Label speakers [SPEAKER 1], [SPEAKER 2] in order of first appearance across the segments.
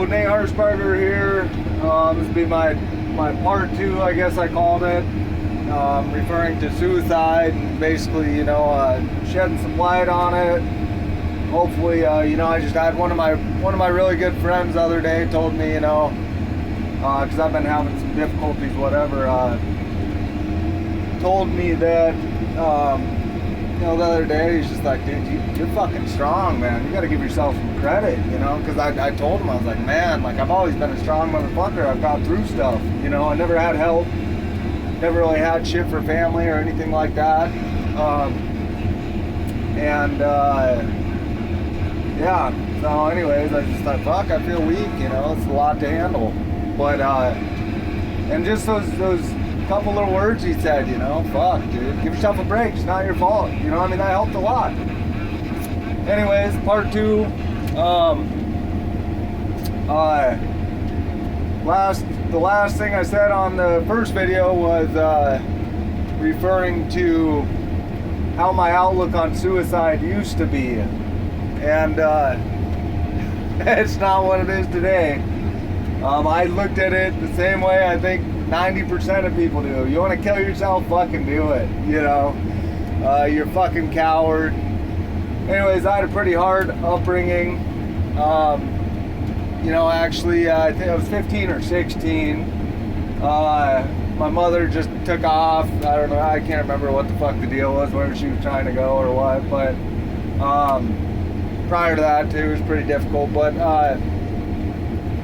[SPEAKER 1] Nate Harshbarger here. This will be my part 2, I guess I called it, referring to suicide and basically, shedding some light on it. Hopefully, I just had one of my really good friends the other day told me, because I've been having some difficulties, whatever, told me that, the other day, he's just like, dude, you're fucking strong, man. You gotta give yourself some credit, because I told him, I was like, man, I've always been a strong motherfucker. I've got through stuff, I never had help, never really had shit for family or anything like that. Yeah, so anyways, I just thought, fuck, I feel weak, it's a lot to handle. But, and just those couple little words he said, fuck, dude, give yourself a break, it's not your fault, that helped a lot. Anyways, part 2, the last thing I said on the first video was, referring to how my outlook on suicide used to be, and, it's not what it is today. I looked at it the same way I think 90% of people do. You want to kill yourself, fucking do it, you're a fucking coward. Anyways, I had a pretty hard upbringing. Actually, I think I was 15 or 16. My mother just took off. I don't know, I can't remember what the fuck the deal was, where she was trying to go or what, but prior to that too, it was pretty difficult. But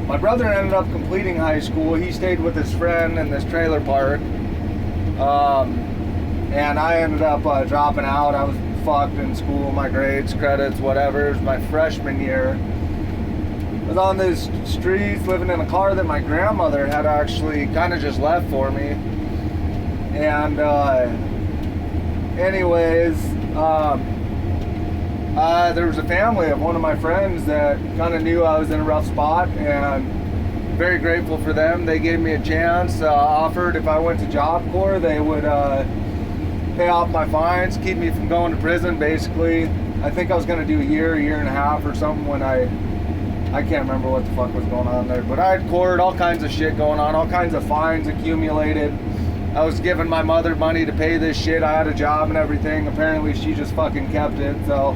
[SPEAKER 1] my brother ended up completing high school. He stayed with his friend in this trailer park. And I ended up dropping out. I was fucked in school, my grades, credits, whatever. It was my freshman year. I was on these streets living in a car that my grandmother had actually kind of just left for me. And anyways, there was a family of one of my friends that kind of knew I was in a rough spot, and very grateful for them. They gave me a chance, offered if I went to Job Corps, they would pay off my fines, keep me from going to prison, basically. I think I was going to do a year and a half or something when I can't remember what the fuck was going on there. But I had court, all kinds of shit going on, all kinds of fines accumulated. I was giving my mother money to pay this shit. I had a job and everything. Apparently she just fucking kept it, so...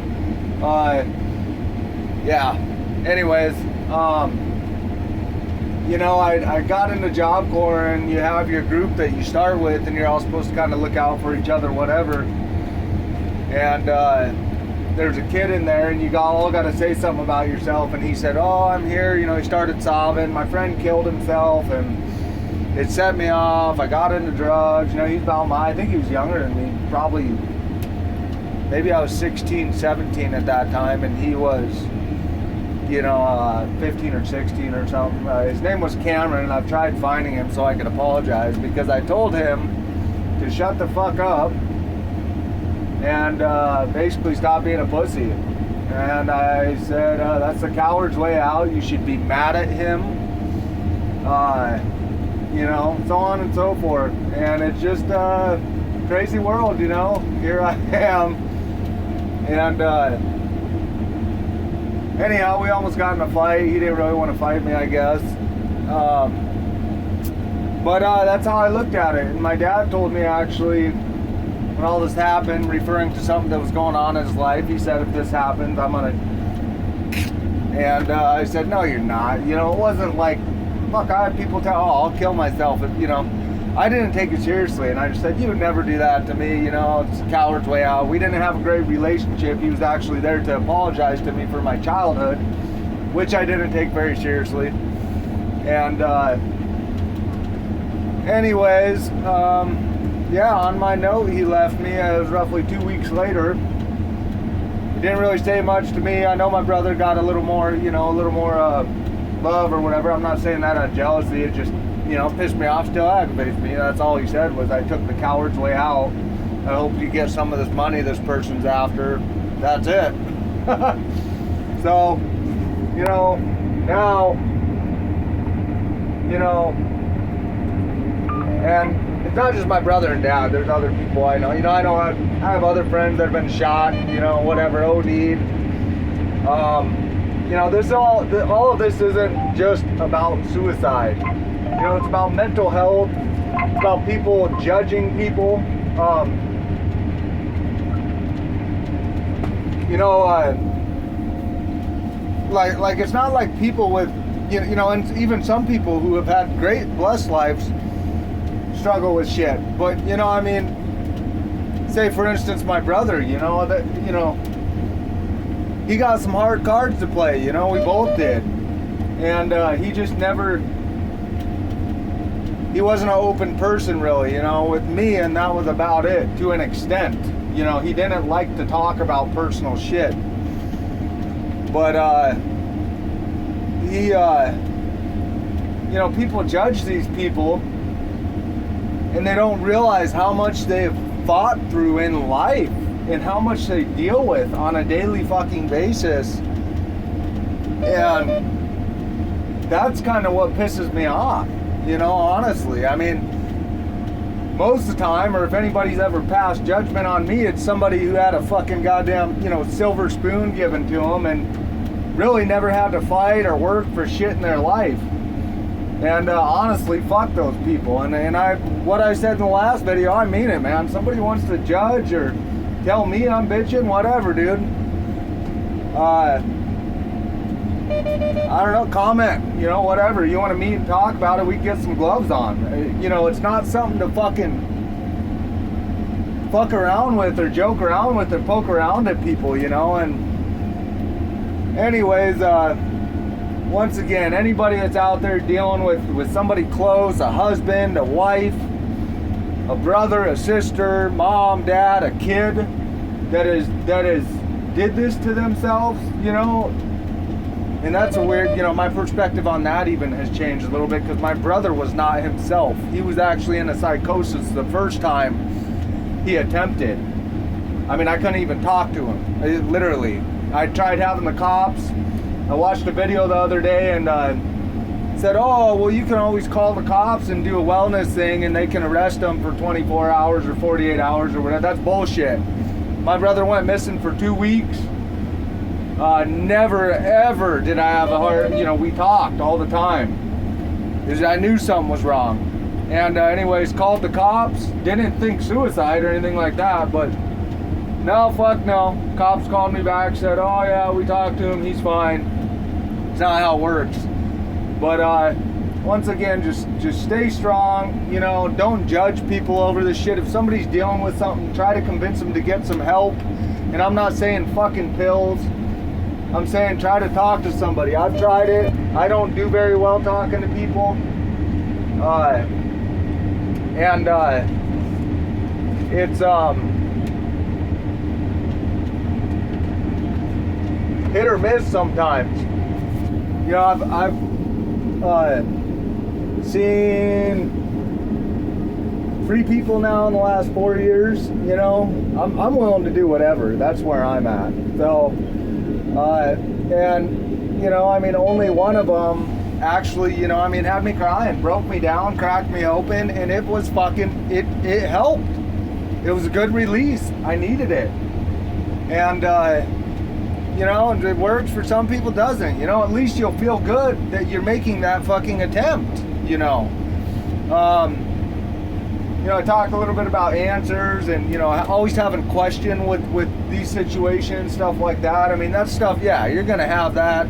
[SPEAKER 1] yeah, anyways, I got into Job Corps, and you have your group that you start with, and you're all supposed to kind of look out for each other, whatever. And there's a kid in there, and you all got to say something about yourself. And he said, oh, I'm here, he started sobbing, my friend killed himself, and it set me off. I got into drugs. He's about I think he was younger than me, probably. Maybe I was 16, 17 at that time, and he was, 15 or 16 or something. His name was Cameron, and I've tried finding him so I could apologize, because I told him to shut the fuck up and basically stop being a pussy. And I said, that's the coward's way out. You should be mad at him, so on and so forth. And it's just a crazy world, Here I am. And anyhow, we almost got in a fight. He didn't really want to fight me, I guess. But that's how I looked at it. And my dad told me, actually, when all this happened, referring to something that was going on in his life, he said, if this happens, I'm gonna... And I said, no, you're not. It wasn't like, fuck, I had people tell, I'll kill myself. I didn't take it seriously, and I just said, you would never do that to me, it's a coward's way out. We didn't have a great relationship. He was actually there to apologize to me for my childhood, which I didn't take very seriously. And anyways, on my note, he left me. It was roughly 2 weeks later. He didn't really say much to me. I know my brother got a little more, love or whatever. I'm not saying that out of jealousy. It just, pissed me off, still aggravates me. That's all he said, was I took the coward's way out. I hope you get some of this money this person's after. That's it. So, now, and it's not just my brother and dad. There's other people I know. I have other friends that have been shot, whatever, OD'd. you know, all of this isn't just about suicide. You know, it's about mental health. It's about people judging people. You know, like it's not like people with, you know, and even some people who have had great blessed lives struggle with shit. But, you know, I mean, say for instance my brother, you know, that, you know, he got some hard cards to play, you know, we both did. And he just never, he wasn't an open person really, you know, with me, and that was about it to an extent. You know, he didn't like to talk about personal shit. But he, you know, people judge these people and they don't realize how much they've fought through in life and how much they deal with on a daily fucking basis. And that's kind of what pisses me off, you know, honestly. I mean, most of the time, or if anybody's ever passed judgment on me, it's somebody who had a fucking goddamn, you know, silver spoon given to them and really never had to fight or work for shit in their life. And honestly, fuck those people. And what I said in the last video, I mean it, man. Somebody wants to judge or tell me I'm bitching, whatever, dude. I don't know, comment, you know, whatever. You want to meet and talk about it, we can get some gloves on. You know, it's not something to fucking fuck around with or joke around with or poke around at people, you know. And anyways, once again, anybody that's out there dealing with somebody close, a husband, a wife, a brother, a sister, mom, dad, a kid that is did this to themselves, you know. And that's a weird, you know, my perspective on that even has changed a little bit, because my brother was not himself. He was actually in a psychosis the first time he attempted. I mean, I couldn't even talk to him, literally. I tried having the cops. I watched a video the other day and said, oh, well, you can always call the cops and do a wellness thing and they can arrest them for 24 hours or 48 hours or whatever. That's bullshit. My brother went missing for 2 weeks. Never ever did I have a heart, you know, we talked all the time. Because I knew something was wrong. And anyways, called the cops. Didn't think suicide or anything like that, but no, fuck no. Cops called me back, said, oh yeah, we talked to him, he's fine. It's not how it works. But once again, just stay strong, you know, don't judge people over this shit. If somebody's dealing with something, try to convince them to get some help. And I'm not saying fucking pills. I'm saying try to talk to somebody. I've tried it. I don't do very well talking to people. It's hit or miss sometimes. You know, I've seen 3 people now in the last 4 years. You know, I'm willing to do whatever. That's where I'm at. So, and you know, I mean, only one of them actually, you know, I mean, had me crying, broke me down, cracked me open, and it was fucking, it helped. It was a good release. I needed it. And you know, and it works for some people, doesn't. You know, at least you'll feel good that you're making that fucking attempt, you know. You know, I talk a little bit about answers and, you know, always having a question with these situations, stuff like that. I mean, that stuff, yeah, you're going to have that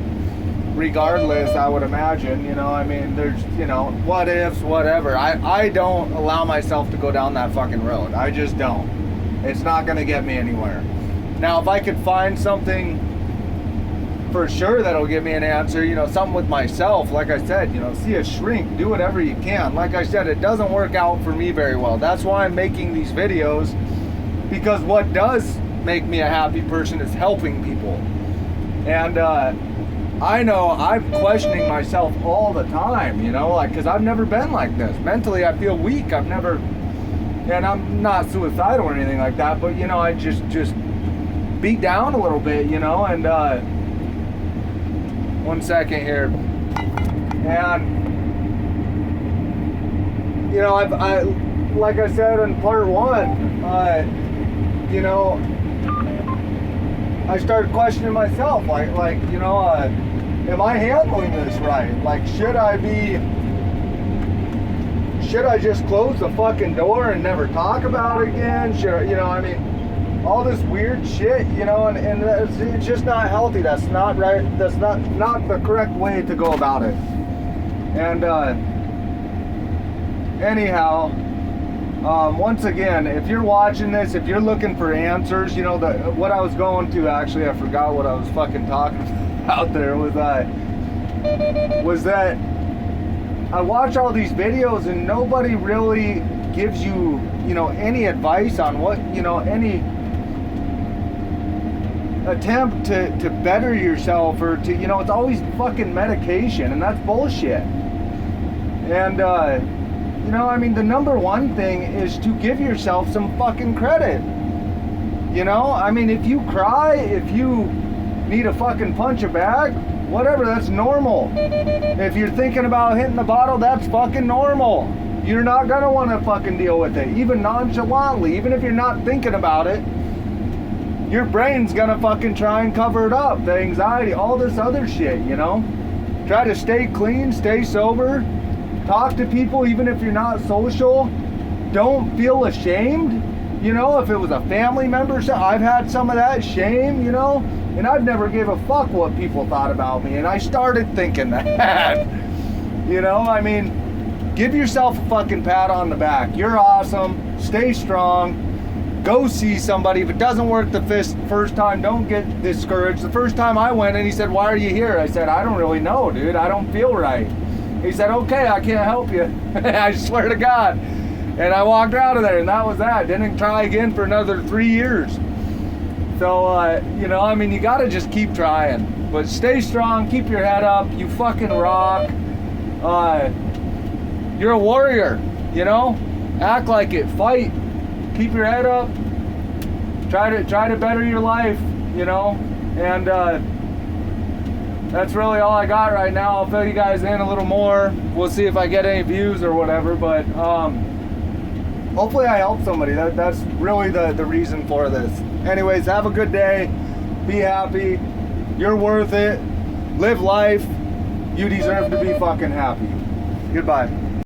[SPEAKER 1] regardless, I would imagine. You know, I mean, there's, you know, what ifs, whatever. I don't allow myself to go down that fucking road. I just don't. It's not going to get me anywhere. Now, if I could find something for sure that'll give me an answer, you know, something with myself, like I said, you know, see a shrink, do whatever you can. Like I said, it doesn't work out for me very well. That's why I'm making these videos, because what does make me a happy person is helping people. And I know I'm questioning myself all the time, you know, like, because I've never been like this. Mentally, I feel weak. I've never, and I'm not suicidal or anything like that, but, you know, I just beat down a little bit, you know. And 1 second here. And you know, I like I said in part 1, you know, I started questioning myself, like you know, am I handling this right? Like, should I just close the fucking door and never talk about it again? Should I, you know, I mean, all this weird shit, you know, and it's just not healthy. That's not right. That's not the correct way to go about it. And anyhow, once again, if you're watching this, if you're looking for answers, you know, what I was going to, actually, I forgot what I was fucking talking about there, was that I watch all these videos and nobody really gives you, you know, any advice on what, you know, any attempt to better yourself, or to, you know, it's always fucking medication, and that's bullshit. And you know, I mean, the number one thing is to give yourself some fucking credit. You know, I mean, if you cry, if you need a fucking punch a bag, whatever, that's normal. If you're thinking about hitting the bottle, that's fucking normal. You're not gonna want to fucking deal with it, even nonchalantly, even if you're not thinking about it. Your brain's gonna fucking try and cover it up, the anxiety, all this other shit, you know? Try to stay clean, stay sober, talk to people even if you're not social. Don't feel ashamed, you know, if it was a family member. I've had some of that shame, you know, and I've never gave a fuck what people thought about me, and I started thinking that. You know, I mean, give yourself a fucking pat on the back. You're awesome. Stay strong. Go see somebody. If it doesn't work the first time, don't get discouraged. The first time I went and he said, "Why are you here?" I said, "I don't really know, dude. I don't feel right." He said, "Okay, I can't help you." I swear to God. And I walked out of there, and that was that. Didn't try again for another 3 years. So, you know, I mean, you got to just keep trying. But stay strong. Keep your head up. You fucking rock. You're a warrior, you know? Act like it. Fight. Keep your head up. Try to better your life, you know? And that's really all I got right now. I'll fill you guys in a little more. We'll see if I get any views or whatever, but hopefully I help somebody. That's really the reason for this. Anyways, have a good day. Be happy. You're worth it. Live life. You deserve to be fucking happy. Goodbye.